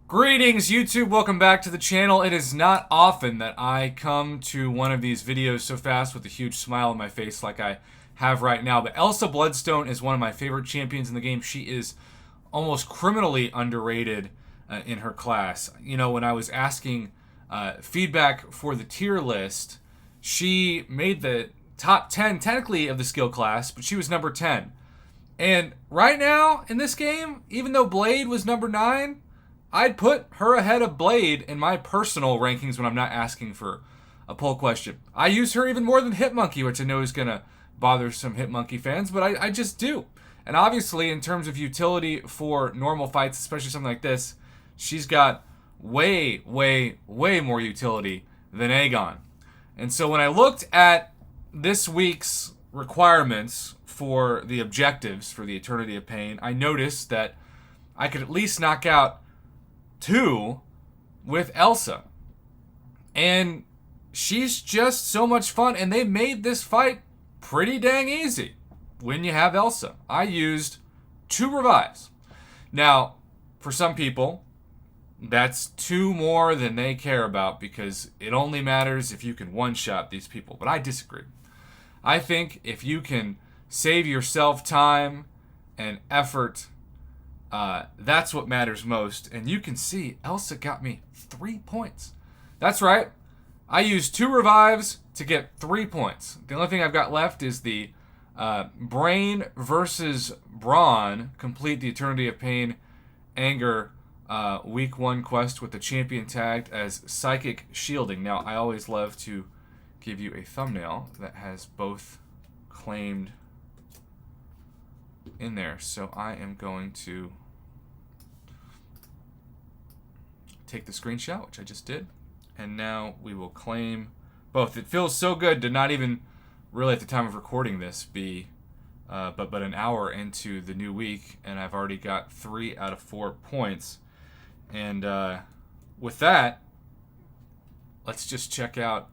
Greetings YouTube, welcome back to the channel. It is not often that I come to one of these videos so fast with a huge smile on my face like I have right now, but ELSA Bloodstone is one of my favorite champions in the game. She is almost criminally underrated in her class. You know, when I was asking feedback for the tier list, she made the top 10 technically of the skill class, but she was number 10. And right now in this game, even though Blade was number 9, I'd put her ahead of Blade in my personal rankings when I'm not asking for a poll question. I use her even more than Hitmonkey, which I know is going to bother some Hitmonkey fans, but I just do. And obviously, in terms of utility for normal fights, especially something like this, she's got way more utility than Aegon. And so when I looked at this week's requirements for the objectives for the Eternity of Pain, I noticed that I could at least knock out 2 with ELSA. And she's just so much fun, and they made this fight pretty dang easy when you have ELSA. I used 2 revives. Now, for some people, that's 2 more than they care about because it only matters if you can one-shot these people. But I disagree. I think if you can save yourself time and effort, that's what matters most. And you can see ELSA got me 3 points. That's right. I used 2 revives to get 3 points. The only thing I've got left is the Brain versus Brawn complete the Eternity of Pain Anger week 1 quest with the champion tagged as Psychic Shielding. Now, I always love to give you a thumbnail that has both claimed in there. So I am going to take the screenshot, which I just did, and now we will claim both. It feels so good to not even really at the time of recording this be but an hour into the new week, and I've already got 3 out of 4 points. And with that, let's just check out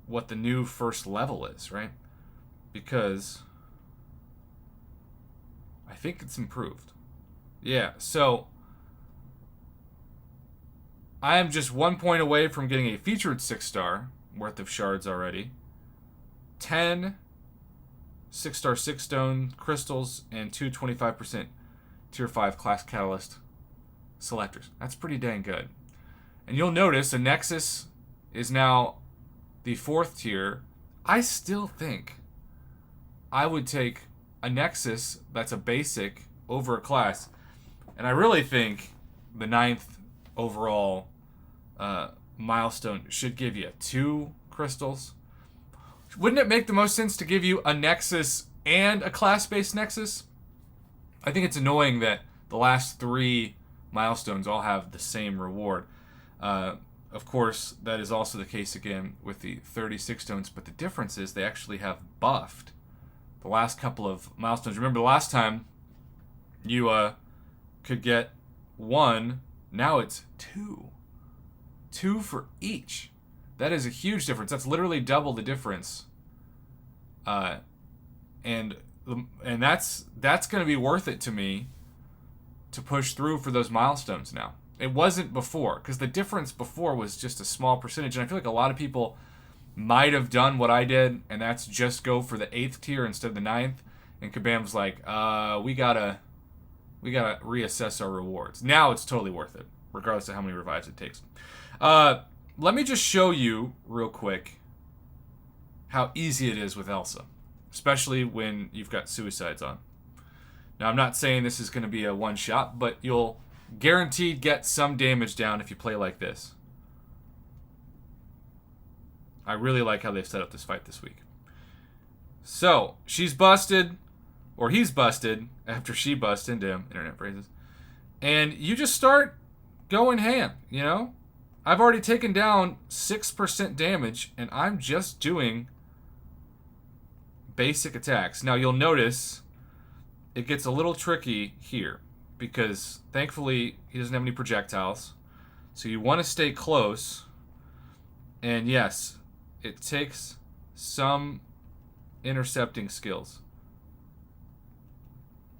what the new first level is, right? Because I think it's improved. Yeah, so I am just 1 point away from getting a featured 6-star worth of shards already. 10 6-star 6-stone crystals and 2 25% tier 5 class catalyst selectors. That's pretty dang good. And you'll notice a Nexus is now the 4th tier. I still think I would take a Nexus that's a basic over a class. And I really think the 9th overall milestone should give you 2 crystals. Wouldn't it make the most sense to give you a Nexus and a class-based Nexus? I think it's annoying that the last 3 milestones all have the same reward. Of course, that is also the case again with the 36 stones, but the difference is they actually have buffed the last couple of milestones. Remember the last time you could get 1, now it's 2. 2 for each. That is a huge difference. That's literally double the difference. And that's going to be worth it to me to push through for those milestones now. It wasn't before, because the difference before was just a small percentage, and I feel like a lot of people might have done what I did, and that's just go for the 8th tier instead of the 9th. And Kabam's like, we gotta reassess our rewards. Now it's totally worth it, regardless of how many revives it takes. Let me just show you real quick how easy it is with ELSA, especially when you've got suicides on. Now, I'm not saying this is going to be a one-shot, but you'll guaranteed get some damage down if you play like this. I really like how they've set up this fight this week. So, she's busted, or he's busted, after she busts into him, internet phrases. And you just start going ham, you know? I've already taken down 6% damage, and I'm just doing basic attacks. Now, you'll notice it gets a little tricky here, because thankfully he doesn't have any projectiles. So you want to stay close. And yes, it takes some intercepting skills.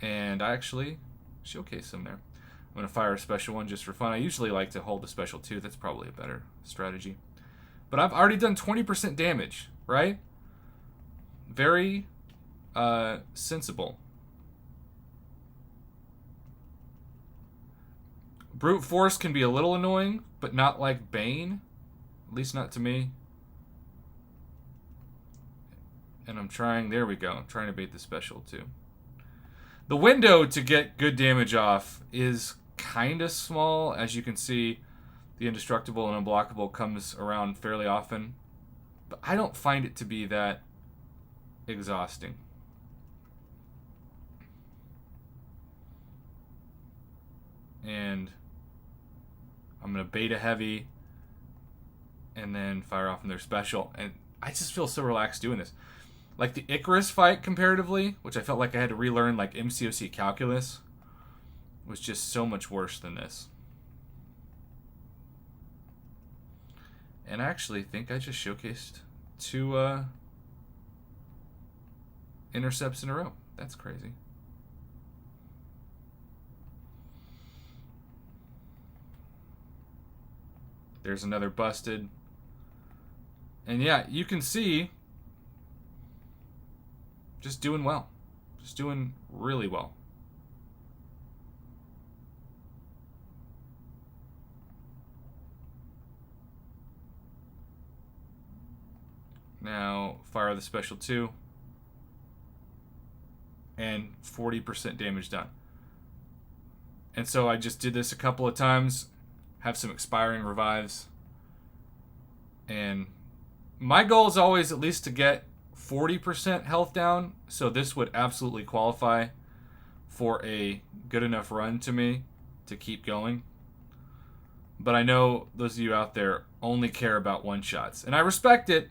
And I actually showcase them there. I'm going to fire a special one just for fun. I usually like to hold the special too. That's probably a better strategy. But I've already done 20% damage, right? Very sensible. Brute Force can be a little annoying, but not like Bane. At least not to me. And I'm trying, there we go. I'm trying to bait the special too. The window to get good damage off is kind of small. As you can see, the indestructible and unblockable comes around fairly often. But I don't find it to be that exhausting. And I'm going to beta heavy and then fire off in their special. And I just feel so relaxed doing this. Like the Icarus fight comparatively, which I felt like I had to relearn like MCOC calculus, was just so much worse than this. And I actually think I just showcased 2 intercepts in a row. That's crazy. There's another busted. And yeah, you can see just doing well. Just doing really well. Now, fire the special 2. And 40% damage done. And so I just did this a couple of times. Have some expiring revives. And my goal is always at least to get 40% health down. So this would absolutely qualify for a good enough run to me to keep going. But I know those of you out there only care about one-shots. And I respect it.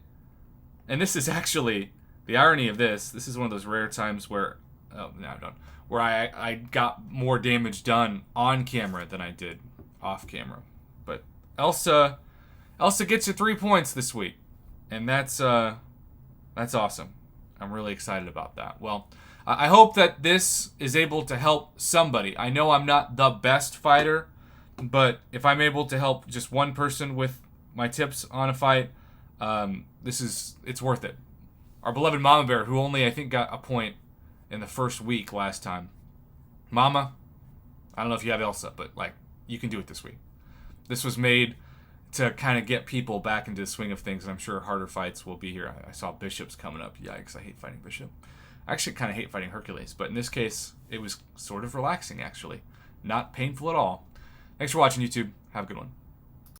And this is actually the irony of this. This is one of those rare times where, oh, no, I don't. Where I got more damage done on camera than I did off camera. But ELSA gets you 3 points this week. And that's awesome. I'm really excited about that. Well, I hope that this is able to help somebody. I know I'm not the best fighter, but if I'm able to help just one person with my tips on a fight, it's worth it. Our beloved Mama Bear, who only I think got a point in the first week last time. Mama, I don't know if you have ELSA, but like you can do it this week. This was made to kind of get people back into the swing of things, and I'm sure harder fights will be here. I saw Bishop's coming up. Yikes, I hate fighting Bishop. I actually kind of hate fighting Hercules, but in this case, it was sort of relaxing, actually. Not painful at all. Thanks for watching, YouTube. Have a good one.